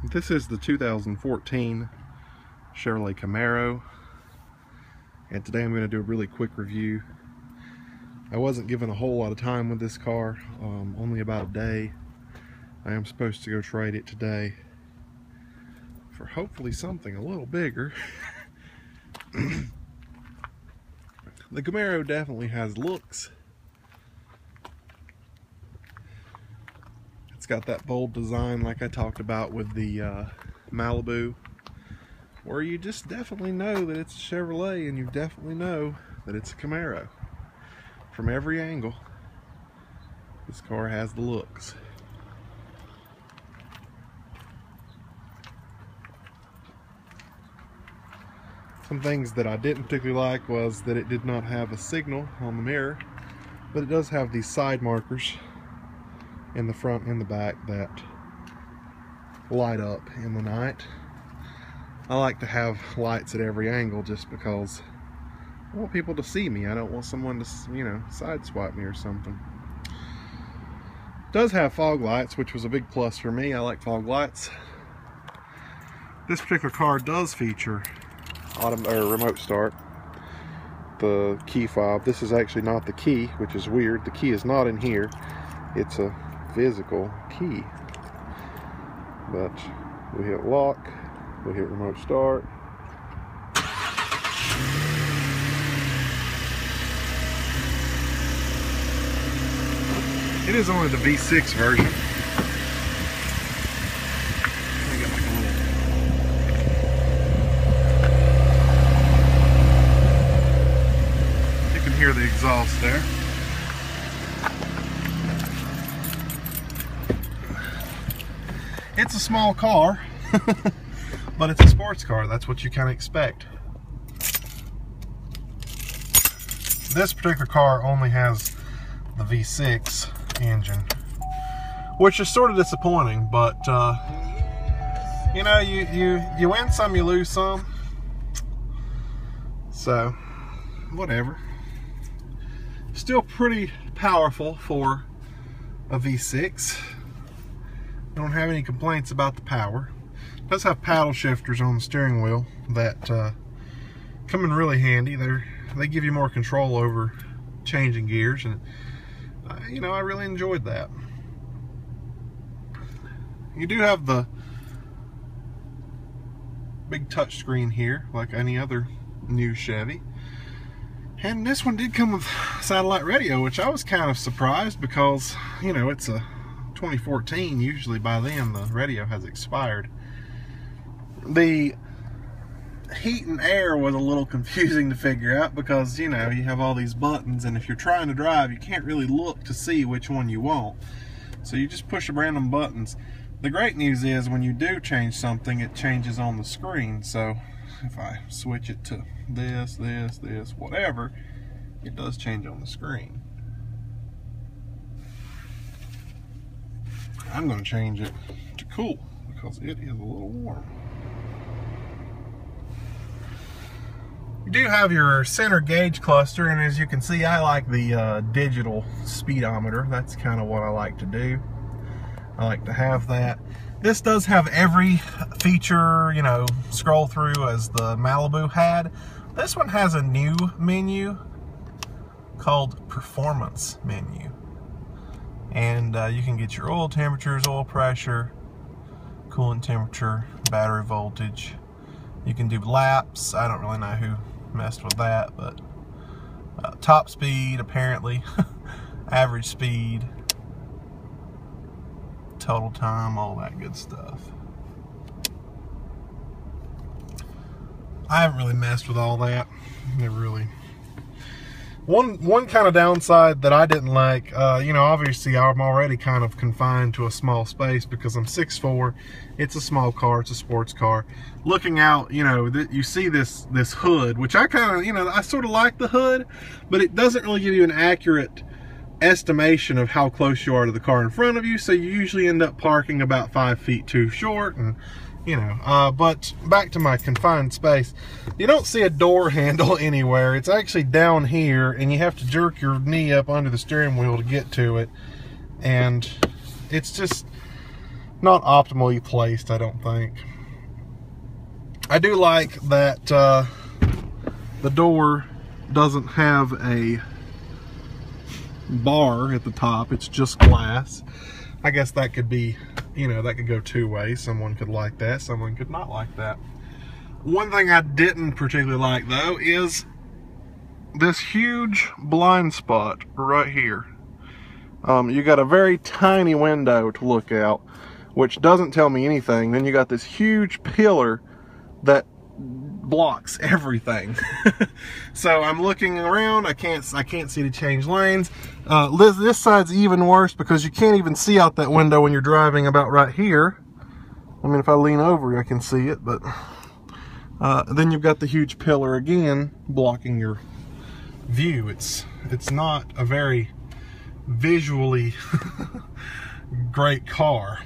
This is the 2014 Chevrolet Camaro, and today I'm going to do a really quick review. I wasn't given a whole lot of time with this car, only about a day. I am supposed to go trade it today for hopefully something a little bigger. The Camaro definitely has looks. It's got that bold design like I talked about with the Malibu, where you just definitely know that it's a Chevrolet, and you definitely know that it's a Camaro. From every angle, this car has the looks. Some things that I didn't particularly like was that it did not have a signal on the mirror, but it does have these side markers in the front and the back that light up in the night. I like to have lights at every angle just because I want people to see me. I don't want someone to, sideswipe me or something. It does have fog lights, which was a big plus for me. I like fog lights. This particular car does feature remote start. The key fob. This is actually not the key, which is weird. The key is not in here. It's a physical key. But we hit lock, we hit remote start. It is only the V6 version. You can hear the exhaust there. It's a small car, but it's a sports car. That's what you kind of expect. This particular car only has the V6 engine, which is sort of disappointing, but you win some, you lose some, so whatever. Still pretty powerful for a V6. I don't have any complaints about the power. It does have paddle shifters on the steering wheel that come in really handy. They give you more control over changing gears, and I really enjoyed that. You do have the big touch screen here, like any other new Chevy. And this one did come with satellite radio, which I was kind of surprised because, it's a 2014. Usually by then the radio has expired. The heat and air was a little confusing to figure out because, you have all these buttons, and if you're trying to drive, you can't really look to see which one you want. So you just push random buttons. The great news is when you do change something, it changes on the screen. So if I switch it to this, whatever, it does change on the screen. I'm going to change it to cool because it is a little warm. You do have your center gauge cluster, and as you can see, I like the digital speedometer. That's kind of what I like to do. I like to have that. This does have every feature, scroll through as the Malibu had. This one has a new menu called Performance menu. And you can get your oil temperatures, oil pressure, coolant temperature, battery voltage. You can do laps. I don't really know who messed with that, but top speed apparently, average speed, total time, all that good stuff. I haven't really messed with all that. Never really. One kind of downside that I didn't like, obviously I'm already kind of confined to a small space because I'm 6'4". It's a small car, it's a sports car. Looking out, you see this hood, which I kind of, I sort of like the hood, but it doesn't really give you an accurate estimation of how close you are to the car in front of you, so you usually end up parking about 5 feet too short, and but back to my confined space, you don't see a door handle anywhere. It's actually down here, and you have to jerk your knee up under the steering wheel to get to it. And it's just, not optimally placed, I don't think. I do like that the door doesn't have a bar at the top. It's just glass. I guess that could be, you know, that could go two ways. Someone could like that, someone could not like that. One thing I didn't particularly like, though, is this huge blind spot right here. You got a very tiny window to look out, which doesn't tell me anything. Then you got this huge pillar that blocks everything. So I'm looking around, I can't see to change lanes. This side's even worse because you can't even see out that window when you're driving about right here. I mean, if I lean over I can see it, but then you've got the huge pillar again blocking your view. It's not a very visually great car.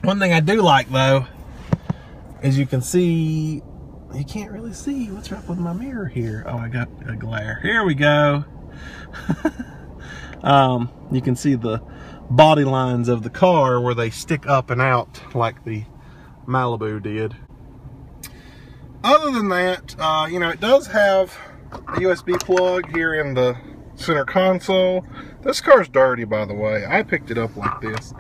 One thing I do like, though, is you can see, you can't really see what's up with my mirror here. Oh, I got a glare. Here we go. You can see the body lines of the car where they stick up and out like the Malibu did. Other than that, you know, it does have a USB plug here in the center console. This car's dirty, by the way. I picked it up like this.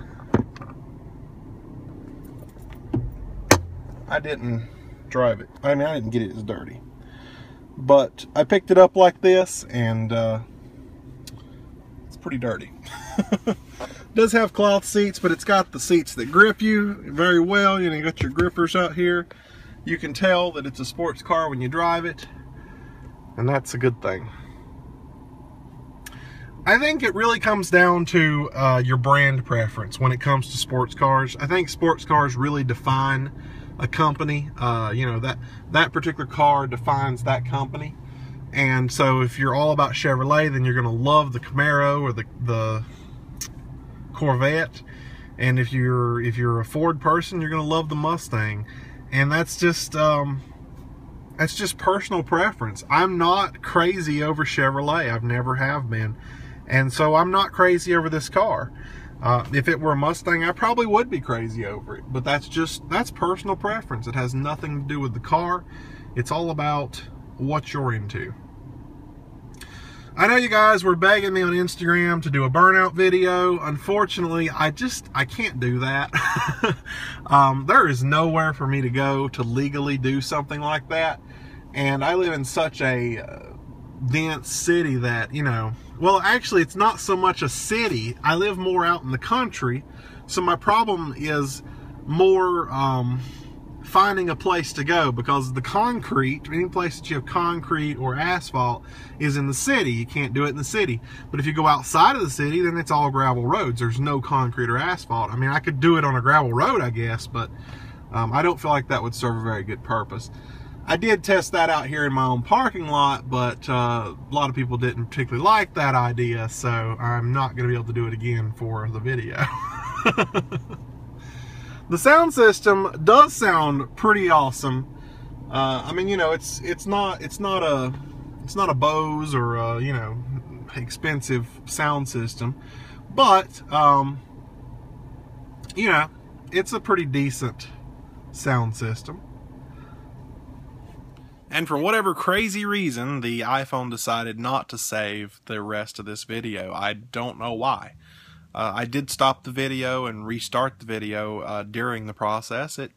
I didn't drive it. I mean, I didn't get it as dirty. But I picked it up like this, and it's pretty dirty. It does have cloth seats, but it's got the seats that grip you very well. You know, you got your grippers out here. You can tell that it's a sports car when you drive it, and that's a good thing. I think it really comes down to your brand preference when it comes to sports cars. I think sports cars really define a company. You know, that particular car defines that company. And so if you're all about Chevrolet, then you're going to love the Camaro or the Corvette. And if you're a Ford person, you're going to love the Mustang. And that's just personal preference. I'm not crazy over Chevrolet. I've never have been. And so I'm not crazy over this car. If it were a Mustang, I probably would be crazy over it. But that's personal preference. It has nothing to do with the car. It's all about what you're into. I know you guys were begging me on Instagram to do a burnout video. Unfortunately, I can't do that. There is nowhere for me to go to legally do something like that. And I live in such a dense city that, you know, well, actually, it's not so much a city. I live more out in the country. So my problem is more finding a place to go, because the concrete, any place that you have concrete or asphalt, is in the city. You can't do it in the city. But if you go outside of the city, then it's all gravel roads. There's no concrete or asphalt. I mean, I could do it on a gravel road, I guess, but I don't feel like that would serve a very good purpose. I did test that out here in my own parking lot, but a lot of people didn't particularly like that idea, so I'm not going to be able to do it again for the video. The sound system does sound pretty awesome. I mean, you know, it's not a Bose or a, you know, expensive sound system, but you know, it's a pretty decent sound system. And for whatever crazy reason, the iPhone decided not to save the rest of this video. I don't know why. I did stop the video and restart the video during the process. It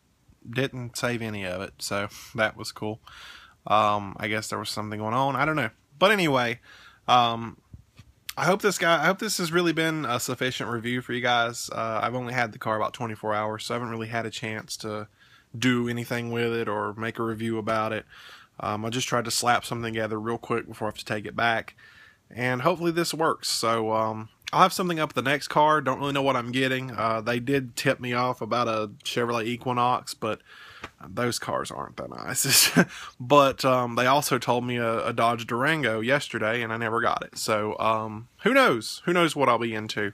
didn't save any of it, so that was cool. I guess there was something going on. I don't know. But anyway, I hope this has really been a sufficient review for you guys. I've only had the car about 24 hours, so I haven't really had a chance to do anything with it or make a review about it. I just tried to slap something together real quick before I have to take it back, and hopefully this works. So I'll have something up the next car. Don't really know what I'm getting. They did tip me off about a Chevrolet Equinox, but those cars aren't that nice. But they also told me a Dodge Durango yesterday, and I never got it. So who knows? Who knows what I'll be into?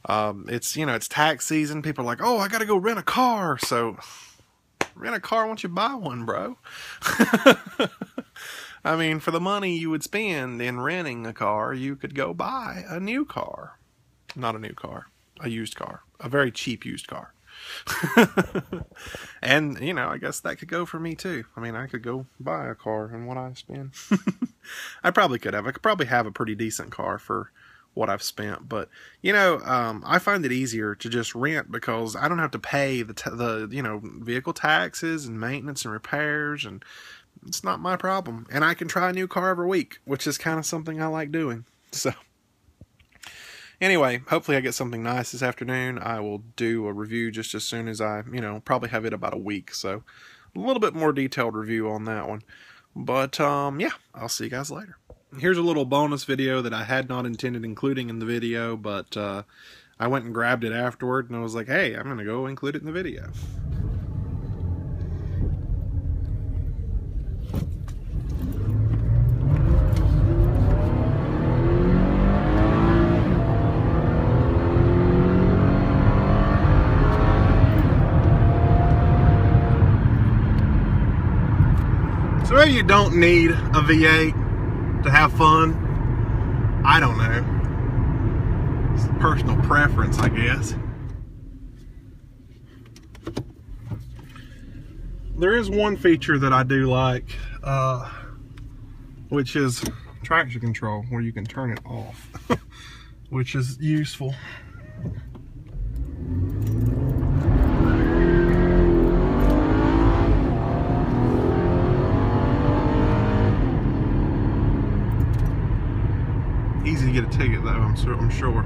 It's, you know, it's tax season. People are like, oh, I got to go rent a car. So rent a car once you buy one, bro. I mean, for the money you would spend in renting a car, you could go buy a new car. Not a new car, a used car. A very cheap used car. And, you know, I guess that could go for me too. I mean, I could go buy a car and what I spend. I probably could have. I could probably have a pretty decent car for what I've spent. But, you know, I find it easier to just rent because I don't have to pay the you know, vehicle taxes and maintenance and repairs, and it's not my problem. And I can try a new car every week, which is kind of something I like doing. So anyway, hopefully I get something nice this afternoon. I will do a review just as soon as I, you know, probably have it about a week. So a little bit more detailed review on that one. But, yeah, I'll see you guys later. Here's a little bonus video that I had not intended including in the video, but I went and grabbed it afterward, and I was like, hey, I'm going to go include it in the video. So maybe you don't need a V8 to have fun. I don't know. It's personal preference, I guess. There is one feature that I do like, which is traction control, where you can turn it off, which is useful. Easy to get a ticket though, I'm sure.